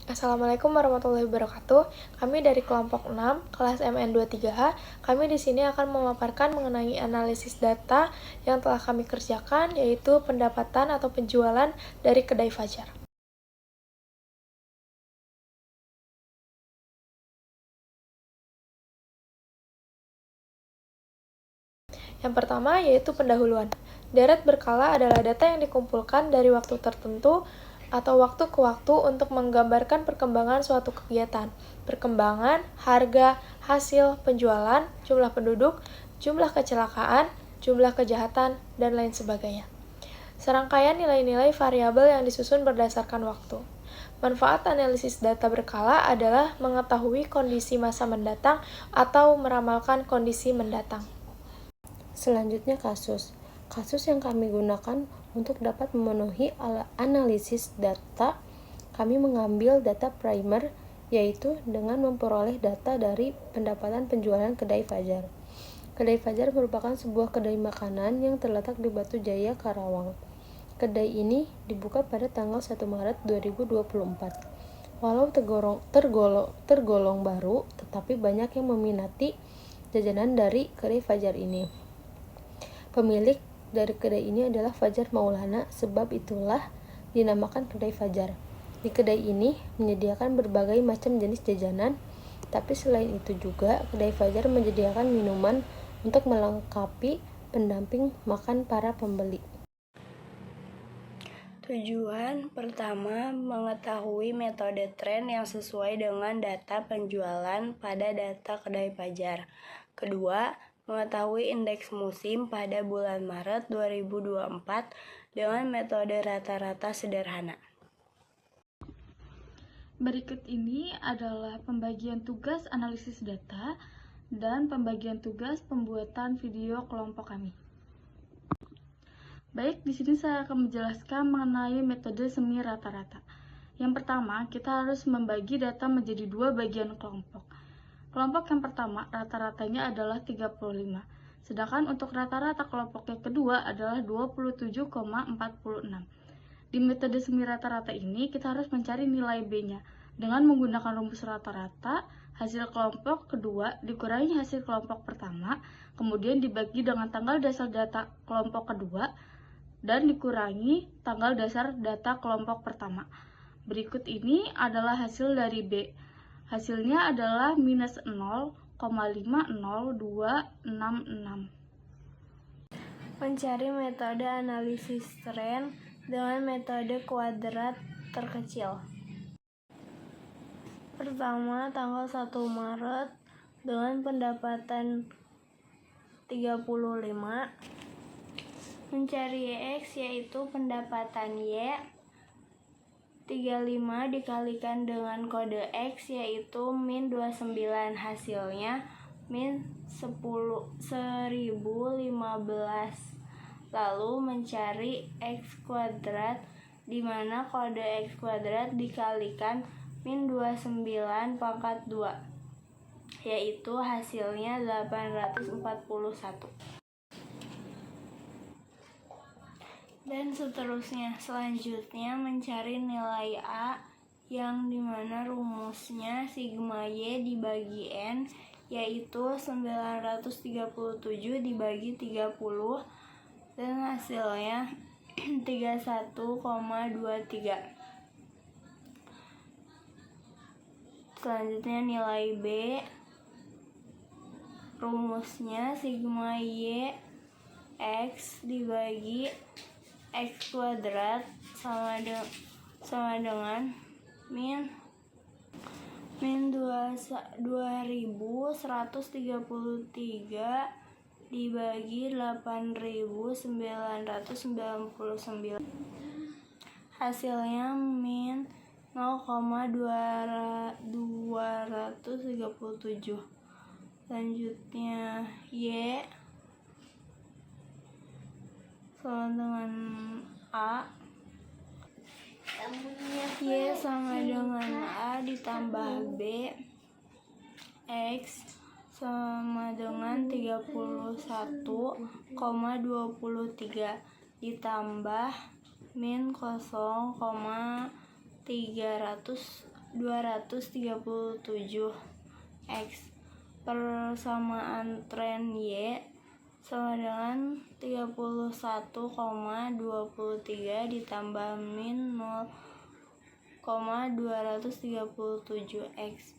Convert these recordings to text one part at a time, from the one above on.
Assalamualaikum warahmatullahi wabarakatuh. Kami dari kelompok 6, kelas MN23H. Kami di sini akan memaparkan mengenai analisis data yang telah kami kerjakan, yaitu pendapatan atau penjualan dari kedai Fajar. Yang pertama yaitu pendahuluan. Deret berkala adalah data yang dikumpulkan dari waktu tertentu atau waktu ke waktu untuk menggambarkan perkembangan suatu kegiatan. Perkembangan, harga, hasil, penjualan, jumlah penduduk, jumlah kecelakaan, jumlah kejahatan, dan lain sebagainya. Serangkaian nilai-nilai variabel yang disusun berdasarkan waktu. Manfaat analisis data berkala adalah mengetahui kondisi masa mendatang atau meramalkan kondisi mendatang. Selanjutnya kasus. Kasus yang kami gunakan untuk dapat memenuhi analisis data, kami mengambil data primer, yaitu dengan memperoleh data dari pendapatan penjualan kedai Fajar. Kedai Fajar merupakan sebuah kedai makanan yang terletak di Batu Jaya, Karawang. Kedai ini dibuka pada tanggal 1 Maret 2024. Walau tergolong baru, tetapi banyak yang meminati jajanan dari kedai Fajar ini. Pemilik dari kedai ini adalah Fajar Maulana, sebab itulah dinamakan kedai Fajar. Di kedai ini menyediakan berbagai macam jenis jajanan, tapi selain itu juga kedai Fajar menyediakan minuman untuk melengkapi pendamping makan para pembeli. Tujuan pertama, mengetahui metode tren yang sesuai dengan data penjualan pada data kedai Fajar. Kedua, mengetahui indeks musim pada bulan Maret 2024 dengan metode rata-rata sederhana. Berikut ini adalah pembagian tugas analisis data dan pembagian tugas pembuatan video kelompok kami. Baik, di sini saya akan menjelaskan mengenai metode semi rata-rata. Yang pertama, kita harus membagi data menjadi dua bagian kelompok. Kelompok yang pertama, rata-ratanya adalah 35. Sedangkan untuk rata-rata kelompok yang kedua adalah 27,46. Di metode semi rata-rata ini, kita harus mencari nilai B-nya. Dengan menggunakan rumus rata-rata, hasil kelompok kedua dikurangi hasil kelompok pertama, kemudian dibagi dengan tanggal dasar data kelompok kedua, dan dikurangi tanggal dasar data kelompok pertama. Berikut ini adalah hasil dari B. Hasilnya adalah minus 0,50266. Mencari metode analisis tren dengan metode kuadrat terkecil. Pertama, tanggal 1 Maret dengan pendapatan 35. Mencari X yaitu pendapatan Y. 35 dikalikan dengan kode X yaitu min 29, hasilnya min 1015. Lalu mencari X kuadrat, di mana kode X kuadrat dikalikan min 29 pangkat 2, yaitu hasilnya 841. Dan seterusnya. Selanjutnya mencari nilai A, yang dimana rumusnya sigma Y dibagi N, yaitu 937 dibagi 30, dan hasilnya 31,23. Selanjutnya nilai B, rumusnya sigma Y X dibagi X kuadrat sama dengan min 2133 dibagi 8999. Hasilnya min 0,237. Selanjutnya Y sama dengan A. Y sama dengan A ditambah B. X sama dengan 31,23 ditambah min 0,300 237X. Persamaan tren Y sama dengan 31,23 ditambah min 0,237X.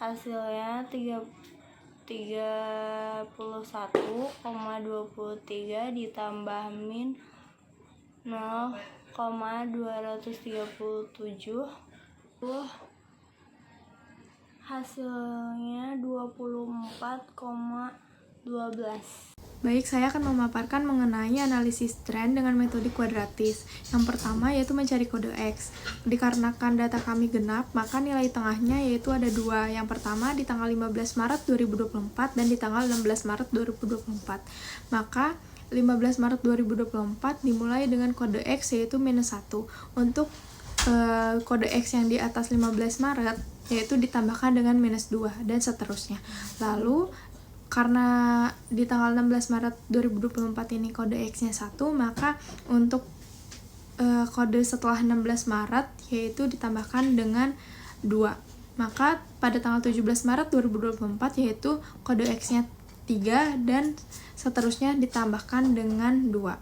Hasilnya 31,23 ditambah min 0,237, hasilnya 24,12. Baik, saya akan memaparkan mengenai analisis tren dengan metode kuadratis. Yang pertama yaitu mencari kode X. Dikarenakan data kami genap, maka nilai tengahnya yaitu ada dua. Yang pertama di tanggal 15 Maret 2024 dan di tanggal 16 Maret 2024. Maka 15 Maret 2024 dimulai dengan kode X yaitu -1. Untuk kode X yang di atas 15 Maret yaitu ditambahkan dengan -2 dan seterusnya. Lalu karena di tanggal 16 Maret 2024 ini kode X-nya 1, maka untuk kode setelah 16 Maret yaitu ditambahkan dengan 2. Maka pada tanggal 17 Maret 2024 yaitu kode X-nya 3 dan seterusnya ditambahkan dengan 2.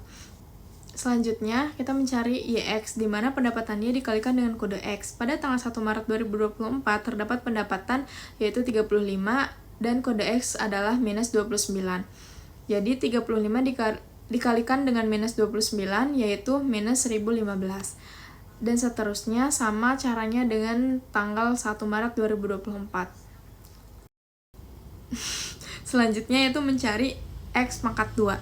Selanjutnya, kita mencari YX, di mana pendapatannya dikalikan dengan kode X. Pada tanggal 1 Maret 2024 terdapat pendapatan yaitu 35 dan kode X adalah -29. Jadi 35 dikalikan dengan -29 yaitu -1015. Dan seterusnya sama caranya dengan tanggal 1 Maret 2024. Selanjutnya yaitu mencari X pangkat 2,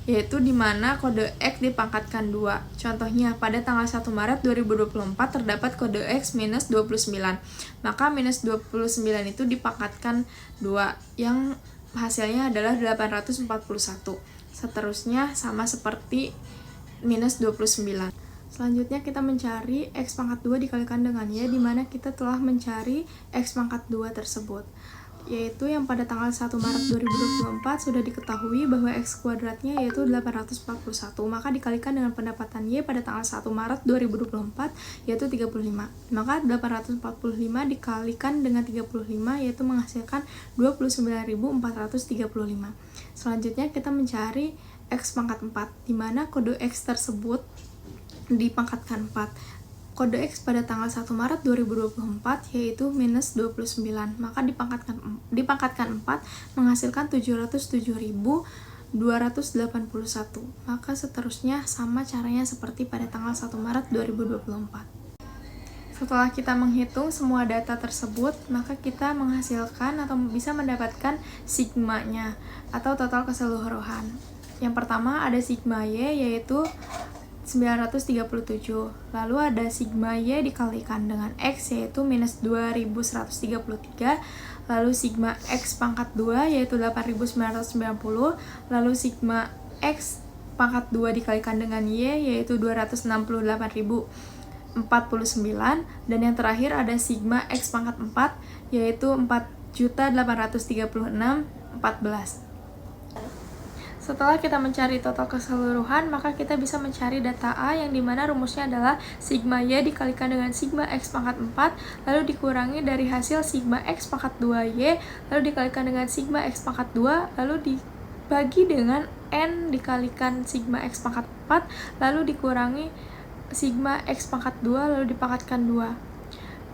yaitu di mana kode X dipangkatkan 2. Contohnya, pada tanggal 1 Maret 2024 terdapat kode X -29. Maka -29 itu dipangkatkan 2, yang hasilnya adalah 841. Seterusnya sama seperti -29. Selanjutnya kita mencari X pangkat 2 dikalikan dengan Y, di mana kita telah mencari X pangkat 2 tersebut. Yaitu yang pada tanggal 1 Maret 2024 sudah diketahui bahwa X kuadratnya yaitu 841, maka dikalikan dengan pendapatan Y pada tanggal 1 Maret 2024 yaitu 35. Maka 845 dikalikan dengan 35 yaitu menghasilkan 29.435. Selanjutnya kita mencari X pangkat 4, di mana kode X tersebut dipangkatkan 4. Kode X pada tanggal 1 Maret 2024 yaitu -29, maka dipangkatkan 4 menghasilkan 707.281. Maka seterusnya sama caranya seperti pada tanggal 1 Maret 2024. Setelah kita menghitung semua data tersebut, maka kita menghasilkan atau bisa mendapatkan sigmanya atau total keseluruhan. Yang pertama ada sigma Y yaitu 937, lalu ada sigma Y dikalikan dengan X yaitu -2133, lalu sigma X pangkat 2 yaitu 8990, lalu sigma X pangkat 2 dikalikan dengan Y yaitu 268.049, dan yang terakhir ada sigma X pangkat 4 yaitu 4.836.14. Setelah kita mencari total keseluruhan, maka kita bisa mencari data A yang dimana rumusnya adalah sigma Y dikalikan dengan sigma X pangkat 4, lalu dikurangi dari hasil sigma X pangkat 2Y, lalu dikalikan dengan sigma X pangkat 2, lalu dibagi dengan N dikalikan sigma X pangkat 4, lalu dikurangi sigma X pangkat 2, lalu dipangkatkan 2.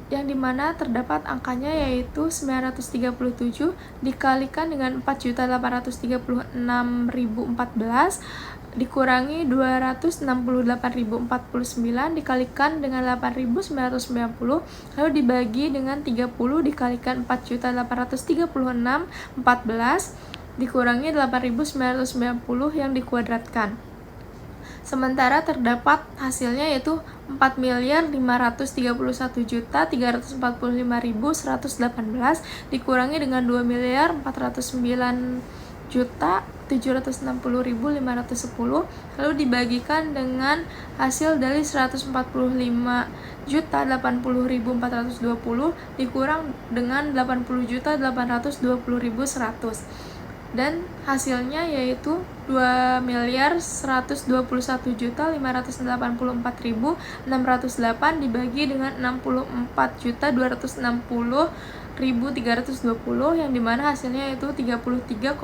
Yang dimana terdapat angkanya yaitu 937 dikalikan dengan 4.836.014 dikurangi 268.049 dikalikan dengan 8.990, lalu dibagi dengan 30 dikalikan 4.836.014 dikurangi 8.990 yang dikuadratkan. Sementara terdapat hasilnya yaitu 4.531.345.118 dikurangi dengan 2.409.760.510, lalu dibagikan dengan hasil dari 145.080.420 dikurang dengan 80.820.100. dan hasilnya yaitu 2.121.584.608 dibagi dengan 64.260.320 yang dimana hasilnya yaitu 33,015.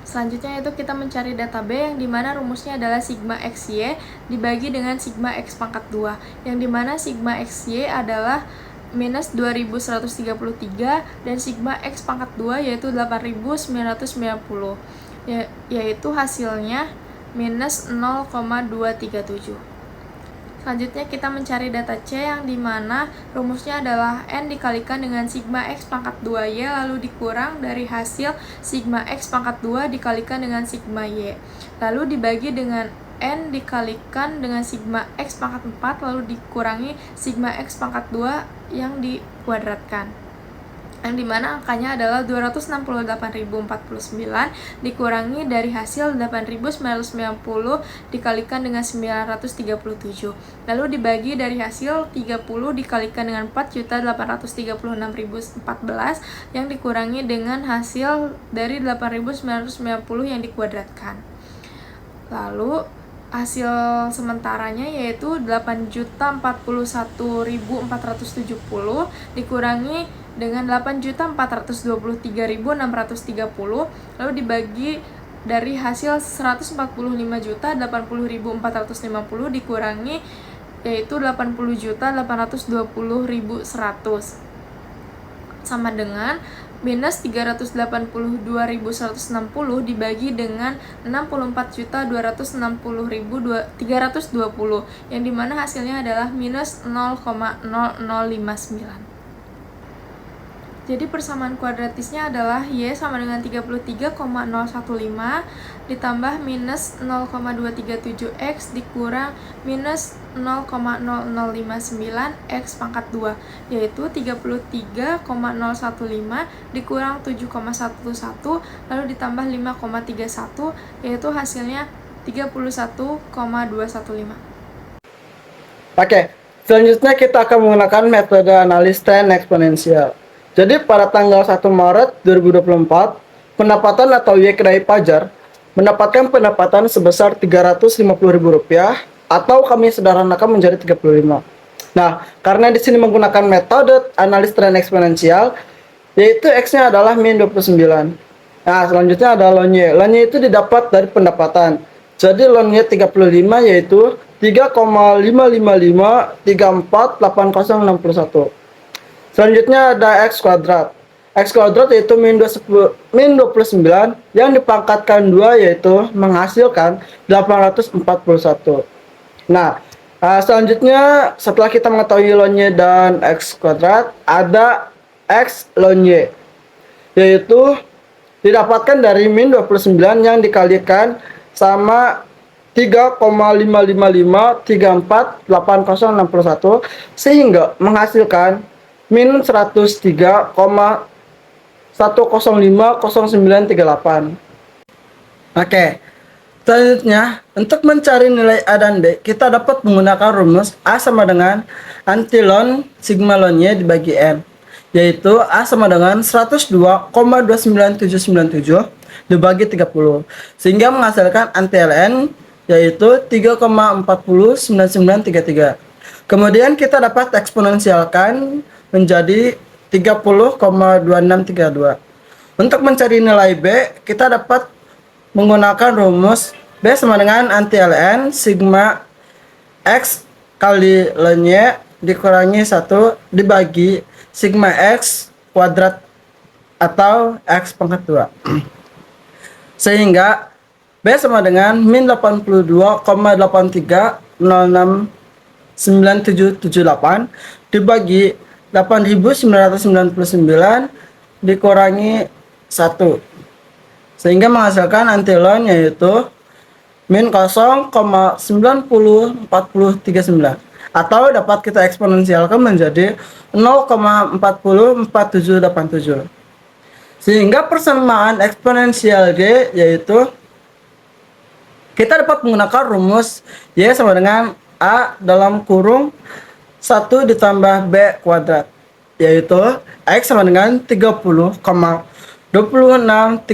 Selanjutnya yaitu kita mencari data B yang dimana rumusnya adalah sigma XY dibagi dengan sigma X pangkat 2 yang dimana sigma XY adalah minus 2133 dan sigma X pangkat 2 yaitu 8990 yaitu hasilnya minus 0,237. Selanjutnya kita mencari data C yang dimana rumusnya adalah N dikalikan dengan sigma X pangkat 2Y lalu dikurang dari hasil sigma X pangkat 2 dikalikan dengan sigma Y lalu dibagi dengan N dikalikan dengan sigma X pangkat 4 lalu dikurangi sigma X pangkat 2 yang dikuadratkan, yang dimana angkanya adalah 268.049 dikurangi dari hasil 8.990 dikalikan dengan 937 lalu dibagi dari hasil 30 dikalikan dengan 4.836.014 yang dikurangi dengan hasil dari 8.990 yang dikuadratkan. Lalu hasil sementaranya yaitu 8.041.470 dikurangi dengan 8.423.630 lalu dibagi dari hasil 145.080.450 dikurangi yaitu 80.820.100 sama dengan minus 382.160 dibagi dengan 64.260.320 yang dimana hasilnya adalah minus 0,0059. Jadi persamaan kuadratisnya adalah Y sama dengan 33,015 ditambah minus 0,237X dikurang minus 0,0059 X pangkat 2 yaitu 33,015 dikurang 7,11 lalu ditambah 5,31 yaitu hasilnya 31,215. Oke, selanjutnya kita akan menggunakan metode analis tren eksponensial. Jadi pada tanggal 1 Maret 2024, pendapatan atau Y kedai pajar mendapatkan pendapatan sebesar Rp350.000 atau kami sederhanakan menjadi 35. Nah, karena di sini menggunakan metode analis tren eksponensial, yaitu X-nya adalah min 29. Nah, selanjutnya ada lon Y. Lon Y itu didapat dari pendapatan. Jadi lon Y 35 yaitu 3,555348061. Selanjutnya ada X kuadrat. X kuadrat yaitu min 29 yang dipangkatkan 2 yaitu menghasilkan 841. Nah, selanjutnya setelah kita mengetahui lon Y dan X kuadrat, ada X lon Y yaitu didapatkan dari min 29 yang dikalikan sama 3,555348061 sehingga menghasilkan min 103,1050938. Oke, selanjutnya untuk mencari nilai A dan B kita dapat menggunakan rumus A sama dengan antilon sigma lon Y dibagi N, yaitu A sama dengan 102,29797 dibagi 30 sehingga menghasilkan anti ln yaitu 3,409933. Kemudian kita dapat eksponensialkan menjadi 30,2632. Untuk mencari nilai B, kita dapat menggunakan rumus B sama dengan anti ln sigma X kali ln Y dikurangi 1 dibagi sigma X kuadrat atau X pangkat 2. Sehingga B sama dengan min 82,83069778 dibagi 8.999 dikurangi 1 sehingga menghasilkan antilon yaitu min 0,904039 atau dapat kita eksponensialkan menjadi 0,404787 sehingga persamaan eksponensial G yaitu kita dapat menggunakan rumus Y sama dengan A dalam kurung 1 ditambah B kuadrat, yaitu X sama dengan 30,26 2632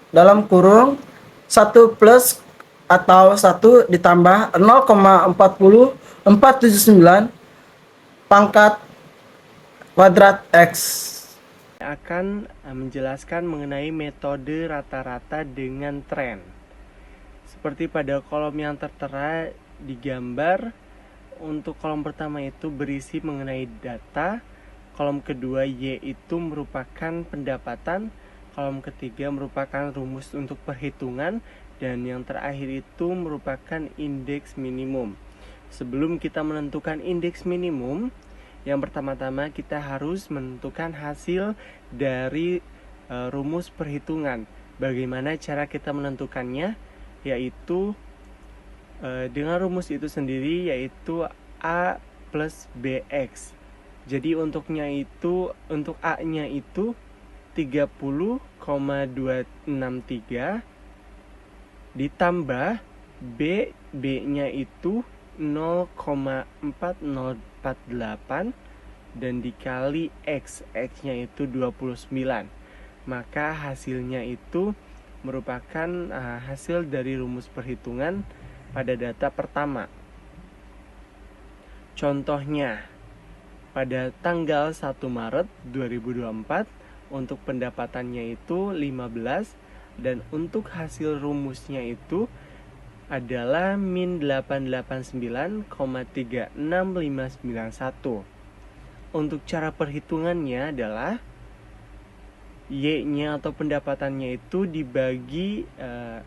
dalam kurung 1 plus atau 1 ditambah 0,40479 pangkat kuadrat X. Akan menjelaskan mengenai metode rata-rata dengan tren. Seperti pada kolom yang tertera di gambar, untuk kolom pertama itu berisi mengenai data, kolom kedua Y itu merupakan pendapatan, kolom ketiga merupakan rumus untuk perhitungan, dan yang terakhir itu merupakan indeks minimum. Sebelum kita menentukan indeks minimum, yang pertama-tama kita harus menentukan hasil dari rumus perhitungan. Bagaimana cara kita menentukannya? Yaitu dengan rumus itu sendiri, yaitu A plus BX. Jadi untuk A-nya itu 30,263 ditambah B-nya itu 0,4048 dan dikali X-nya itu 29. Maka hasilnya itu merupakan hasil dari rumus perhitungan pada data pertama. Contohnya, pada tanggal 1 Maret 2024 untuk pendapatannya itu 15 dan untuk hasil rumusnya itu adalah min 889,36591. Untuk cara perhitungannya adalah Y-nya atau pendapatannya itu dibagi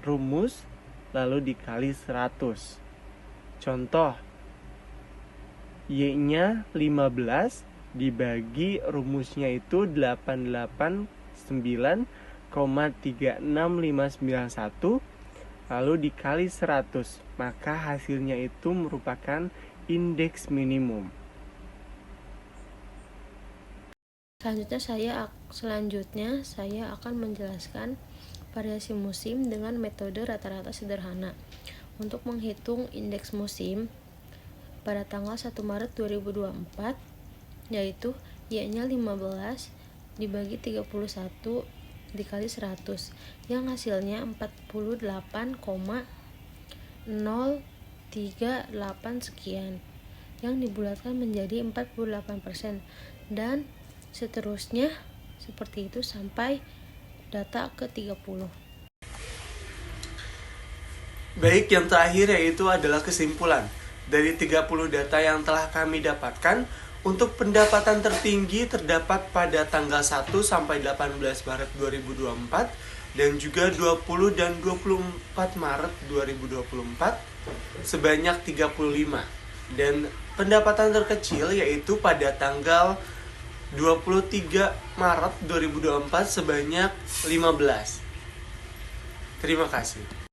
rumus lalu dikali 100. Contoh, Y-nya 15 dibagi rumusnya itu 889,36591 lalu dikali 100, maka hasilnya itu merupakan indeks minimum. Selanjutnya saya akan menjelaskan variasi musim dengan metode rata-rata sederhana. Untuk menghitung indeks musim pada tanggal 1 Maret 2024, yaitu Y-nya 15 dibagi 31 dikali 100 yang hasilnya 48,038 sekian yang dibulatkan menjadi 48% dan seterusnya seperti itu sampai data ke-30. Baik, yang terakhir yaitu adalah kesimpulan. Dari 30 data yang telah kami dapatkan, untuk pendapatan tertinggi terdapat pada tanggal 1 sampai 18 Maret 2024 dan juga 20 dan 24 Maret 2024 sebanyak 35. Dan pendapatan terkecil yaitu pada tanggal 23 Maret 2024 sebanyak 15. Terima kasih.